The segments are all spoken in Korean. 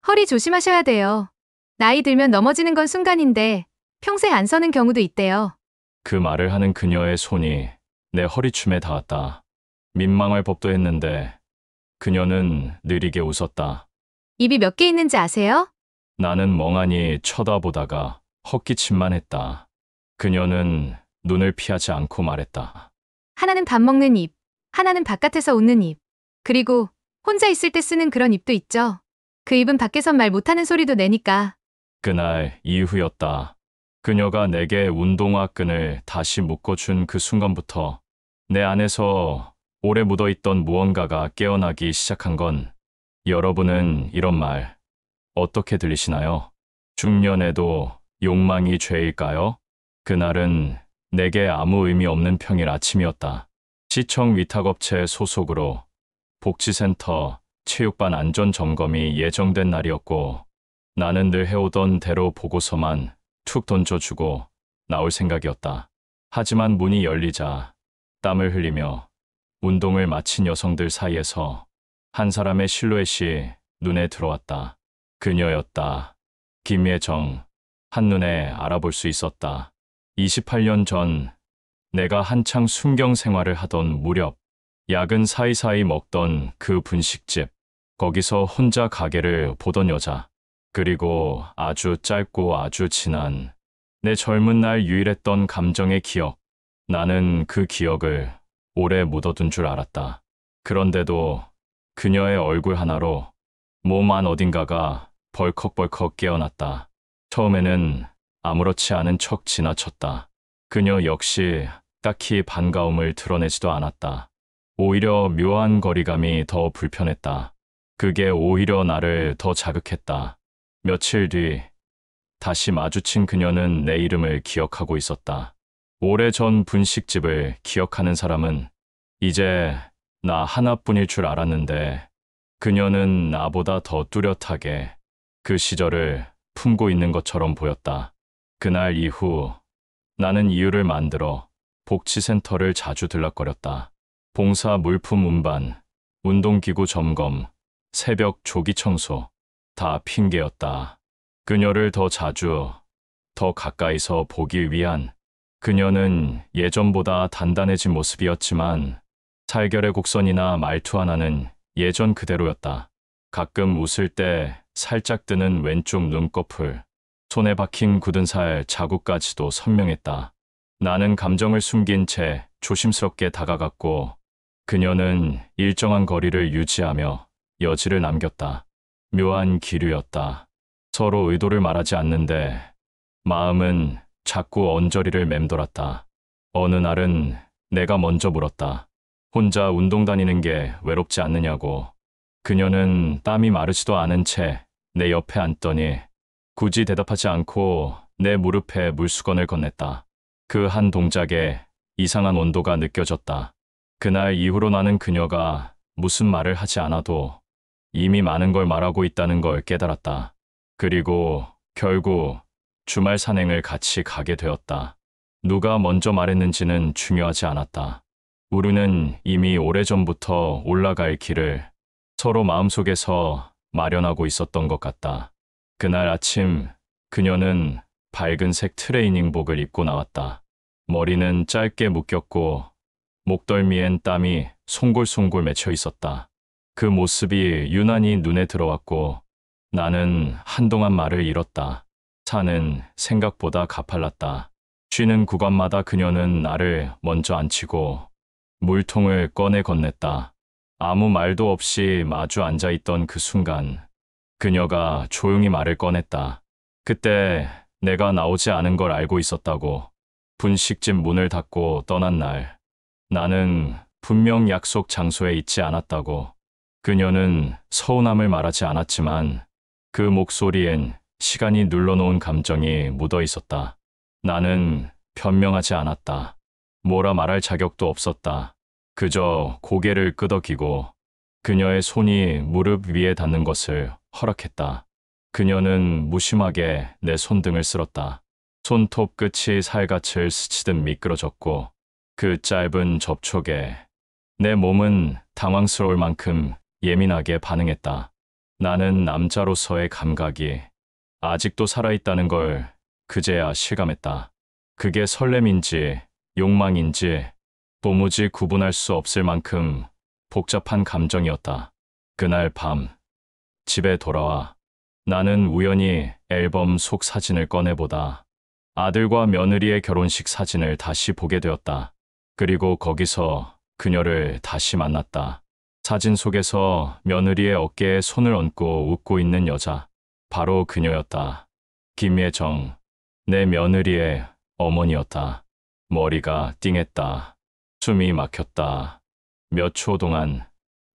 허리 조심하셔야 돼요. 나이 들면 넘어지는 건 순간인데 평생 안 서는 경우도 있대요. 그 말을 하는 그녀의 손이 내 허리춤에 닿았다. 민망할 법도 했는데 그녀는 느리게 웃었다. 입이 몇 개 있는지 아세요? 나는 멍하니 쳐다보다가 헛기침만 했다. 그녀는 눈을 피하지 않고 말했다. 하나는 밥 먹는 입, 하나는 바깥에서 웃는 입. 그리고 혼자 있을 때 쓰는 그런 입도 있죠. 그 입은 밖에선 말 못하는 소리도 내니까. 그날 이후였다. 그녀가 내게 운동화 끈을 다시 묶어준 그 순간부터 내 안에서 오래 묻어있던 무언가가 깨어나기 시작한 건, 여러분은 이런 말 어떻게 들리시나요? 중년에도 욕망이 죄일까요? 그날은 내게 아무 의미 없는 평일 아침이었다. 시청 위탁업체 소속으로 복지센터 체육반 안전점검이 예정된 날이었고, 나는 늘 해오던 대로 보고서만 툭 던져주고 나올 생각이었다. 하지만 문이 열리자 땀을 흘리며 운동을 마친 여성들 사이에서 한 사람의 실루엣이 눈에 들어왔다. 그녀였다. 김예정. 한눈에 알아볼 수 있었다. 28년 전 내가 한창 순경 생활을 하던 무렵, 야근 사이사이 먹던 그 분식집, 거기서 혼자 가게를 보던 여자. 그리고 아주 짧고 아주 진한 내 젊은 날 유일했던 감정의 기억. 나는 그 기억을 오래 묻어둔 줄 알았다. 그런데도 그녀의 얼굴 하나로 몸 안 어딘가가 벌컥벌컥 깨어났다. 처음에는 아무렇지 않은 척 지나쳤다. 그녀 역시 딱히 반가움을 드러내지도 않았다. 오히려 묘한 거리감이 더 불편했다. 그게 오히려 나를 더 자극했다. 며칠 뒤 다시 마주친 그녀는 내 이름을 기억하고 있었다. 오래전 분식집을 기억하는 사람은 이제 나 하나뿐일 줄 알았는데, 그녀는 나보다 더 뚜렷하게 그 시절을 품고 있는 것처럼 보였다. 그날 이후 나는 이유를 만들어 복지센터를 자주 들락거렸다. 봉사 물품 운반, 운동기구 점검, 새벽 조기 청소, 다 핑계였다. 그녀를 더 자주, 더 가까이서 보기 위한. 그녀는 예전보다 단단해진 모습이었지만 살결의 곡선이나 말투 하나는 예전 그대로였다. 가끔 웃을 때 살짝 뜨는 왼쪽 눈꺼풀, 손에 박힌 굳은 살 자국까지도 선명했다. 나는 감정을 숨긴 채 조심스럽게 다가갔고, 그녀는 일정한 거리를 유지하며 여지를 남겼다. 묘한 기류였다. 서로 의도를 말하지 않는데 마음은 자꾸 언저리를 맴돌았다. 어느 날은 내가 먼저 물었다. 혼자 운동 다니는 게 외롭지 않느냐고. 그녀는 땀이 마르지도 않은 채 내 옆에 앉더니 굳이 대답하지 않고 내 무릎에 물수건을 건넸다. 그 한 동작에 이상한 온도가 느껴졌다. 그날 이후로 나는 그녀가 무슨 말을 하지 않아도 이미 많은 걸 말하고 있다는 걸 깨달았다. 그리고 결국 주말 산행을 같이 가게 되었다. 누가 먼저 말했는지는 중요하지 않았다. 우리는 이미 오래전부터 올라갈 길을 서로 마음속에서 마련하고 있었던 것 같다. 그날 아침 그녀는 밝은색 트레이닝복을 입고 나왔다. 머리는 짧게 묶였고 목덜미엔 땀이 송골송골 맺혀 있었다. 그 모습이 유난히 눈에 들어왔고 나는 한동안 말을 잃었다. 산은 생각보다 가팔랐다. 쉬는 구간마다 그녀는 나를 먼저 앉히고 물통을 꺼내 건넸다. 아무 말도 없이 마주 앉아있던 그 순간 그녀가 조용히 말을 꺼냈다. 그때 내가 나오지 않은 걸 알고 있었다고. 분식집 문을 닫고 떠난 날 나는 분명 약속 장소에 있지 않았다고. 그녀는 서운함을 말하지 않았지만 그 목소리엔 시간이 눌러놓은 감정이 묻어 있었다. 나는 변명하지 않았다. 뭐라 말할 자격도 없었다. 그저 고개를 끄덕이고 그녀의 손이 무릎 위에 닿는 것을 허락했다. 그녀는 무심하게 내 손등을 쓸었다. 손톱 끝이 살갗을 스치듯 미끄러졌고 그 짧은 접촉에 내 몸은 당황스러울 만큼 예민하게 반응했다. 나는 남자로서의 감각이 아직도 살아있다는 걸 그제야 실감했다. 그게 설렘인지 욕망인지 도무지 구분할 수 없을 만큼 복잡한 감정이었다. 그날 밤, 집에 돌아와 나는 우연히 앨범 속 사진을 꺼내보다 아들과 며느리의 결혼식 사진을 다시 보게 되었다. 그리고 거기서 그녀를 다시 만났다. 사진 속에서 며느리의 어깨에 손을 얹고 웃고 있는 여자. 바로 그녀였다. 김예정, 내 며느리의 어머니였다. 머리가 띵했다. 숨이 막혔다. 몇 초 동안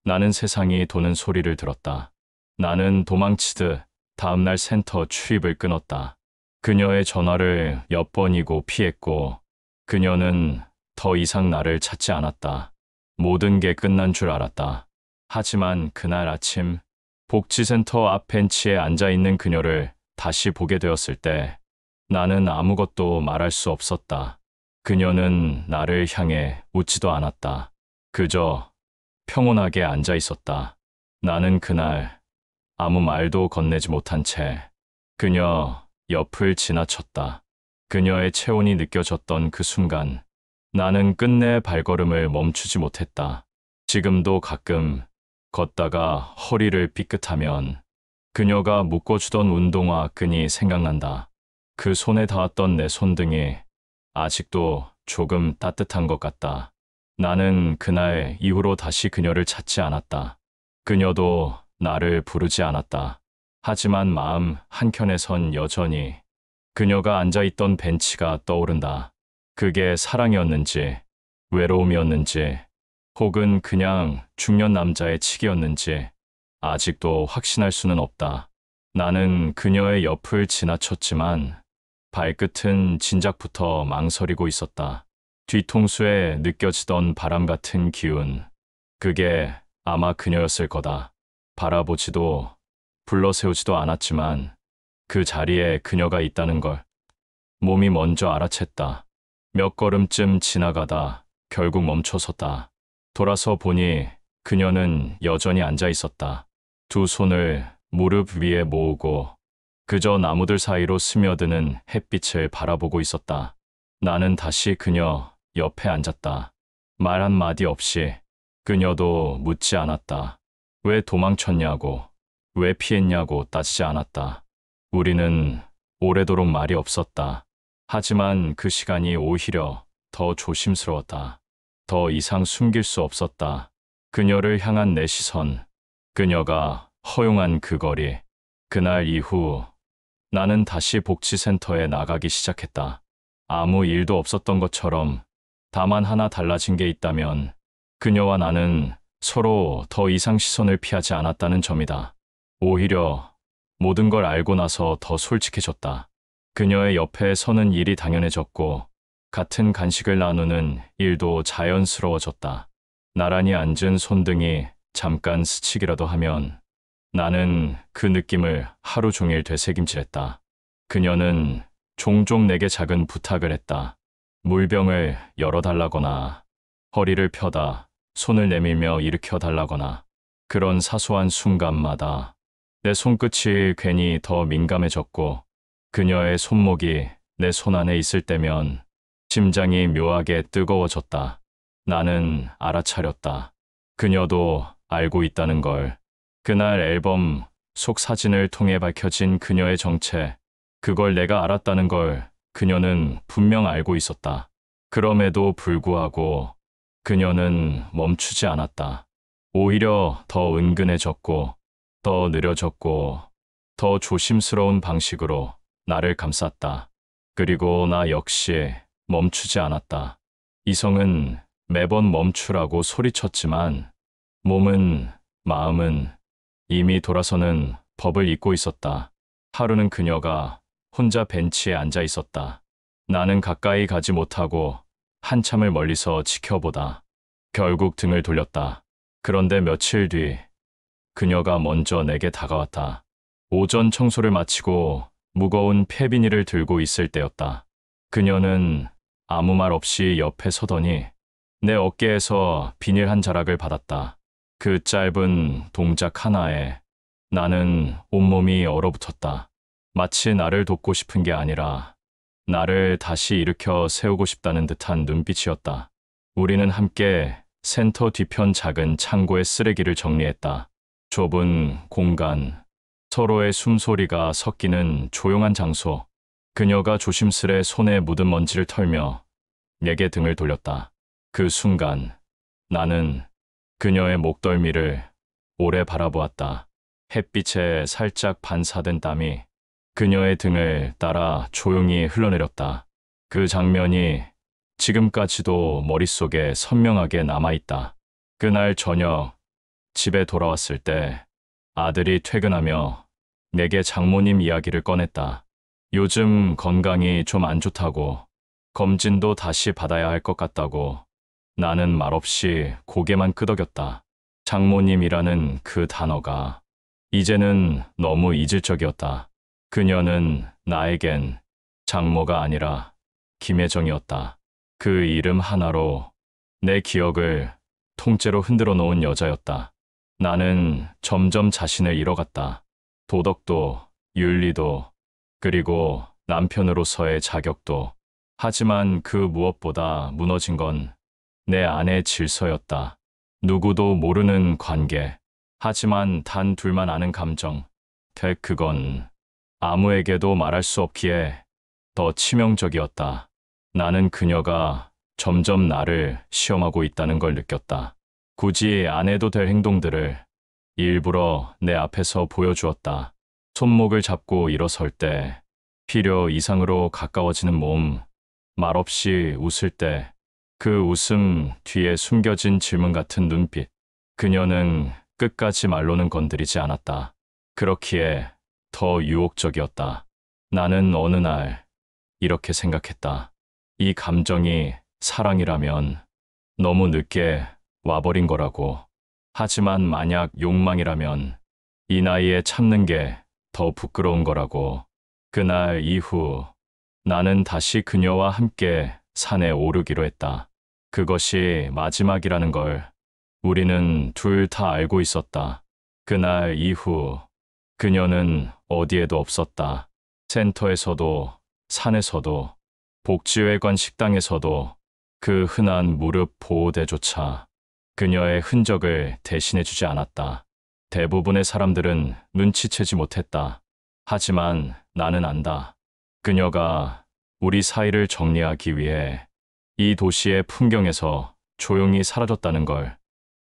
나는 세상이 도는 소리를 들었다. 나는 도망치듯 다음날 센터 출입을 끊었다. 그녀의 전화를 몇 번이고 피했고 그녀는 더 이상 나를 찾지 않았다. 모든 게 끝난 줄 알았다. 하지만 그날 아침 복지센터 앞 벤치에 앉아있는 그녀를 다시 보게 되었을 때 나는 아무것도 말할 수 없었다. 그녀는 나를 향해 웃지도 않았다. 그저 평온하게 앉아 있었다. 나는 그날 아무 말도 건네지 못한 채 그녀 옆을 지나쳤다. 그녀의 체온이 느껴졌던 그 순간 나는 끝내 발걸음을 멈추지 못했다. 지금도 가끔 걷다가 허리를 삐끗하면 그녀가 묶어주던 운동화 끈이 생각난다. 그 손에 닿았던 내 손등이 아직도 조금 따뜻한 것 같다. 나는 그날 이후로 다시 그녀를 찾지 않았다. 그녀도 나를 부르지 않았다. 하지만 마음 한켠에선 여전히 그녀가 앉아있던 벤치가 떠오른다. 그게 사랑이었는지, 외로움이었는지, 혹은 그냥 중년 남자의 치기였는지 아직도 확신할 수는 없다. 나는 그녀의 옆을 지나쳤지만 발끝은 진작부터 망설이고 있었다. 뒤통수에 느껴지던 바람 같은 기운, 그게 아마 그녀였을 거다. 바라보지도 불러세우지도 않았지만 그 자리에 그녀가 있다는 걸 몸이 먼저 알아챘다. 몇 걸음쯤 지나가다 결국 멈춰섰다. 돌아서 보니 그녀는 여전히 앉아 있었다. 두 손을 무릎 위에 모으고 그저 나무들 사이로 스며드는 햇빛을 바라보고 있었다. 나는 다시 그녀 옆에 앉았다. 말 한마디 없이. 그녀도 묻지 않았다. 왜 도망쳤냐고, 왜 피했냐고 따지지 않았다. 우리는 오래도록 말이 없었다. 하지만 그 시간이 오히려 더 조심스러웠다. 더 이상 숨길 수 없었다. 그녀를 향한 내 시선, 그녀가 허용한 그 거리. 그날 이후 나는 다시 복지센터에 나가기 시작했다. 아무 일도 없었던 것처럼. 다만 하나 달라진 게 있다면 그녀와 나는 서로 더 이상 시선을 피하지 않았다는 점이다. 오히려 모든 걸 알고 나서 더 솔직해졌다. 그녀의 옆에 서는 일이 당연해졌고 같은 간식을 나누는 일도 자연스러워졌다. 나란히 앉은 손등이 잠깐 스치기라도 하면 나는 그 느낌을 하루 종일 되새김질했다. 그녀는 종종 내게 작은 부탁을 했다. 물병을 열어달라거나 허리를 펴다 손을 내밀며 일으켜달라거나. 그런 사소한 순간마다 내 손끝이 괜히 더 민감해졌고 그녀의 손목이 내 손 안에 있을 때면 심장이 묘하게 뜨거워졌다. 나는 알아차렸다. 그녀도 알고 있다는 걸. 그날 앨범 속 사진을 통해 밝혀진 그녀의 정체, 그걸 내가 알았다는 걸 그녀는 분명 알고 있었다. 그럼에도 불구하고 그녀는 멈추지 않았다. 오히려 더 은근해졌고, 더 느려졌고, 더 조심스러운 방식으로 나를 감쌌다. 그리고 나 역시 멈추지 않았다. 이성은 매번 멈추라고 소리쳤지만 몸은, 마음은 이미 돌아서는 법을 잊고 있었다. 하루는 그녀가 혼자 벤치에 앉아 있었다. 나는 가까이 가지 못하고 한참을 멀리서 지켜보다 결국 등을 돌렸다. 그런데 며칠 뒤 그녀가 먼저 내게 다가왔다. 오전 청소를 마치고 무거운 폐비닐을 들고 있을 때였다. 그녀는 아무 말 없이 옆에 서더니 내 어깨에서 비닐 한 자락을 받았다. 그 짧은 동작 하나에 나는 온몸이 얼어붙었다. 마치 나를 돕고 싶은 게 아니라 나를 다시 일으켜 세우고 싶다는 듯한 눈빛이었다. 우리는 함께 센터 뒤편 작은 창고의 쓰레기를 정리했다. 좁은 공간, 서로의 숨소리가 섞이는 조용한 장소. 그녀가 조심스레 손에 묻은 먼지를 털며 내게 등을 돌렸다. 그 순간 나는 그녀의 목덜미를 오래 바라보았다. 햇빛에 살짝 반사된 땀이 그녀의 등을 따라 조용히 흘러내렸다. 그 장면이 지금까지도 머릿속에 선명하게 남아있다. 그날 저녁 집에 돌아왔을 때 아들이 퇴근하며 내게 장모님 이야기를 꺼냈다. 요즘 건강이 좀 안 좋다고, 검진도 다시 받아야 할 것 같다고. 나는 말없이 고개만 끄덕였다. 장모님이라는 그 단어가 이제는 너무 이질적이었다. 그녀는 나에겐 장모가 아니라 김혜정이었다. 그 이름 하나로 내 기억을 통째로 흔들어 놓은 여자였다. 나는 점점 자신을 잃어갔다. 도덕도, 윤리도, 그리고 남편으로서의 자격도. 하지만 그 무엇보다 무너진 건 내 안의 질서였다. 누구도 모르는 관계. 하지만 단 둘만 아는 감정. 그건 아무에게도 말할 수 없기에 더 치명적이었다. 나는 그녀가 점점 나를 시험하고 있다는 걸 느꼈다. 굳이 안 해도 될 행동들을 일부러 내 앞에서 보여주었다. 손목을 잡고 일어설 때, 필요 이상으로 가까워지는 몸, 말없이 웃을 때, 그 웃음 뒤에 숨겨진 질문 같은 눈빛. 그녀는 끝까지 말로는 건드리지 않았다. 그렇기에 더 유혹적이었다. 나는 어느 날 이렇게 생각했다. 이 감정이 사랑이라면 너무 늦게 와버린 거라고. 하지만 만약 욕망이라면 이 나이에 참는 게 더 부끄러운 거라고. 그날 이후 나는 다시 그녀와 함께 산에 오르기로 했다. 그것이 마지막이라는 걸 우리는 둘 다 알고 있었다. 그날 이후 그녀는 어디에도 없었다. 센터에서도, 산에서도, 복지회관 식당에서도, 그 흔한 무릎 보호대조차 그녀의 흔적을 대신해주지 않았다. 대부분의 사람들은 눈치채지 못했다. 하지만 나는 안다. 그녀가 우리 사이를 정리하기 위해 이 도시의 풍경에서 조용히 사라졌다는 걸.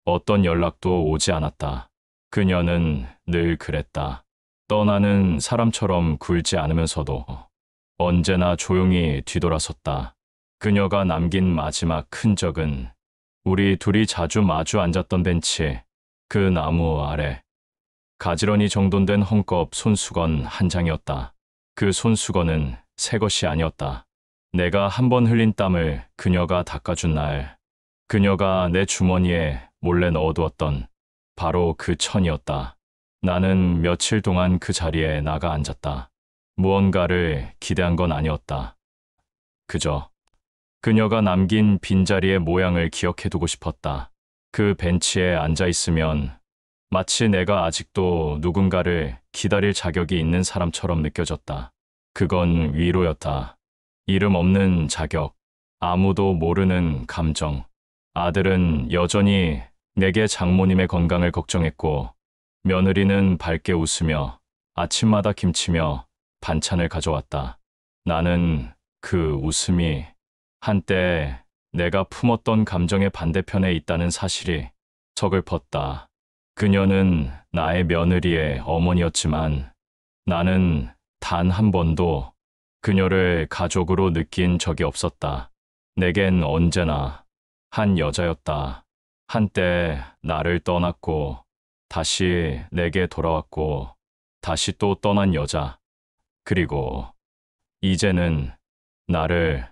어떤 연락도 오지 않았다. 그녀는 늘 그랬다. 떠나는 사람처럼 굴지 않으면서도 언제나 조용히 뒤돌아섰다. 그녀가 남긴 마지막 흔적은 우리 둘이 자주 마주 앉았던 벤치, 그 나무 아래, 가지런히 정돈된 헝겊 손수건 한 장이었다. 그 손수건은 새 것이 아니었다. 내가 한 번 흘린 땀을 그녀가 닦아준 날, 그녀가 내 주머니에 몰래 넣어두었던 바로 그 천이었다. 나는 며칠 동안 그 자리에 나가 앉았다. 무언가를 기대한 건 아니었다. 그저 그녀가 남긴 빈자리의 모양을 기억해두고 싶었다. 그 벤치에 앉아 있으면 마치 내가 아직도 누군가를 기다릴 자격이 있는 사람처럼 느껴졌다. 그건 위로였다. 이름 없는 자격, 아무도 모르는 감정. 아들은 여전히 내게 장모님의 건강을 걱정했고, 며느리는 밝게 웃으며 아침마다 김치며 반찬을 가져왔다. 나는 그 웃음이 한때 내가 품었던 감정의 반대편에 있다는 사실이 서글펐다. 그녀는 나의 며느리의 어머니였지만 나는 단 한 번도 그녀를 가족으로 느낀 적이 없었다. 내겐 언제나 한 여자였다. 한때 나를 떠났고 다시 내게 돌아왔고 다시 또 떠난 여자. 그리고 이제는 나를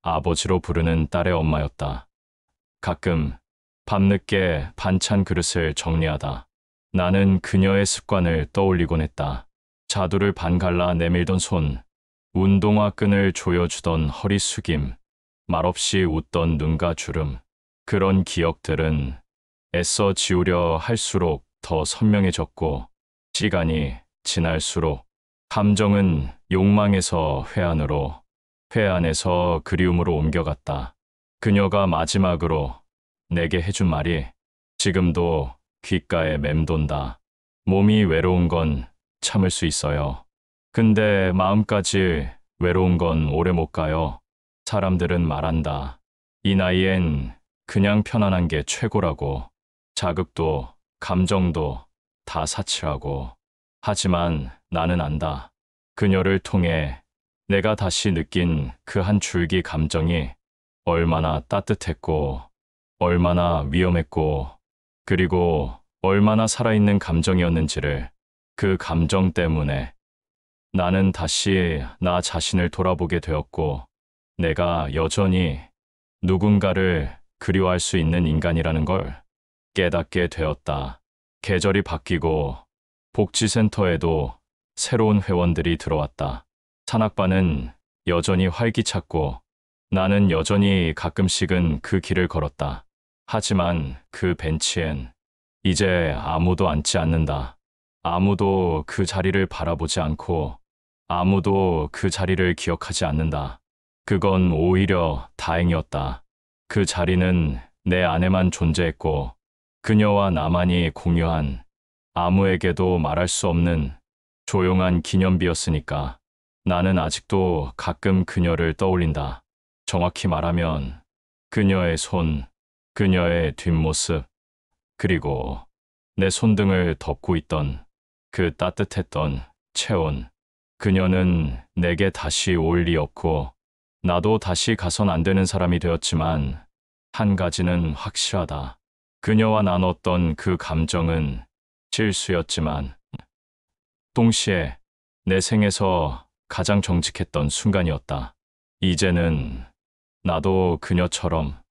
아버지로 부르는 딸의 엄마였다. 가끔 밤늦게 반찬 그릇을 정리하다 나는 그녀의 습관을 떠올리곤 했다. 자두를 반 갈라 내밀던 손, 운동화 끈을 조여주던 허리 숙임, 말없이 웃던 눈가 주름. 그런 기억들은 애써 지우려 할수록 더 선명해졌고 시간이 지날수록 감정은 욕망에서 회한으로, 회한에서 그리움으로 옮겨갔다. 그녀가 마지막으로 내게 해준 말이 지금도 귓가에 맴돈다. 몸이 외로운 건 참을 수 있어요. 근데 마음까지 외로운 건 오래 못 가요. 사람들은 말한다. 이 나이엔 그냥 편안한 게 최고라고. 자극도 감정도 다 사치라고. 하지만 나는 안다. 그녀를 통해 내가 다시 느낀 그 한 줄기 감정이 얼마나 따뜻했고, 얼마나 위험했고, 그리고 얼마나 살아있는 감정이었는지를, 그 감정 때문에 나는 다시 나 자신을 돌아보게 되었고, 내가 여전히 누군가를 그리워할 수 있는 인간이라는 걸 깨닫게 되었다. 계절이 바뀌고 복지센터에도 새로운 회원들이 들어왔다. 산악반은 여전히 활기찼고 나는 여전히 가끔씩은 그 길을 걸었다. 하지만 그 벤치엔 이제 아무도 앉지 않는다. 아무도 그 자리를 바라보지 않고 아무도 그 자리를 기억하지 않는다. 그건 오히려 다행이었다. 그 자리는 내 안에만 존재했고 그녀와 나만이 공유한 아무에게도 말할 수 없는 조용한 기념비였으니까. 나는 아직도 가끔 그녀를 떠올린다. 정확히 말하면 그녀의 손, 그녀의 뒷모습, 그리고 내 손등을 덮고 있던 그 따뜻했던 체온. 그녀는 내게 다시 올 리 없고 나도 다시 가선 안 되는 사람이 되었지만 한 가지는 확실하다. 그녀와 나눴던 그 감정은 실수였지만 동시에 내 생에서 가장 정직했던 순간이었다. 이제는 나도 그녀처럼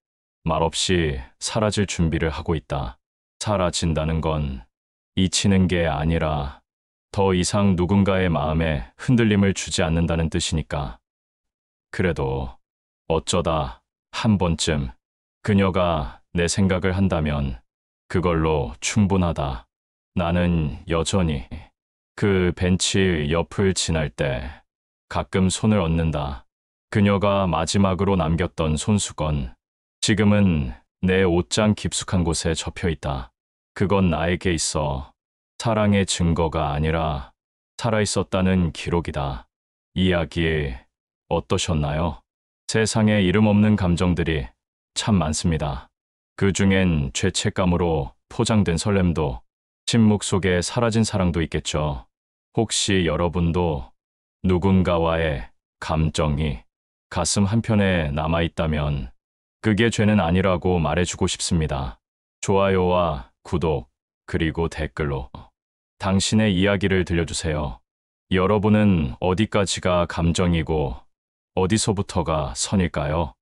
말없이 사라질 준비를 하고 있다. 사라진다는 건 잊히는 게 아니라 더 이상 누군가의 마음에 흔들림을 주지 않는다는 뜻이니까. 그래도 어쩌다 한 번쯤 그녀가 내 생각을 한다면 그걸로 충분하다. 나는 여전히 그 벤치 옆을 지날 때 가끔 손을 얹는다. 그녀가 마지막으로 남겼던 손수건. 지금은 내 옷장 깊숙한 곳에 접혀 있다. 그건 나에게 있어 사랑의 증거가 아니라 살아있었다는 기록이다. 이야기 어떠셨나요? 세상에 이름 없는 감정들이 참 많습니다. 그 중엔 죄책감으로 포장된 설렘도, 침묵 속에 사라진 사랑도 있겠죠. 혹시 여러분도 누군가와의 감정이 가슴 한편에 남아있다면 그게 죄는 아니라고 말해주고 싶습니다. 좋아요와 구독, 그리고 댓글로 당신의 이야기를 들려주세요. 여러분은 어디까지가 감정이고 어디서부터가 선일까요?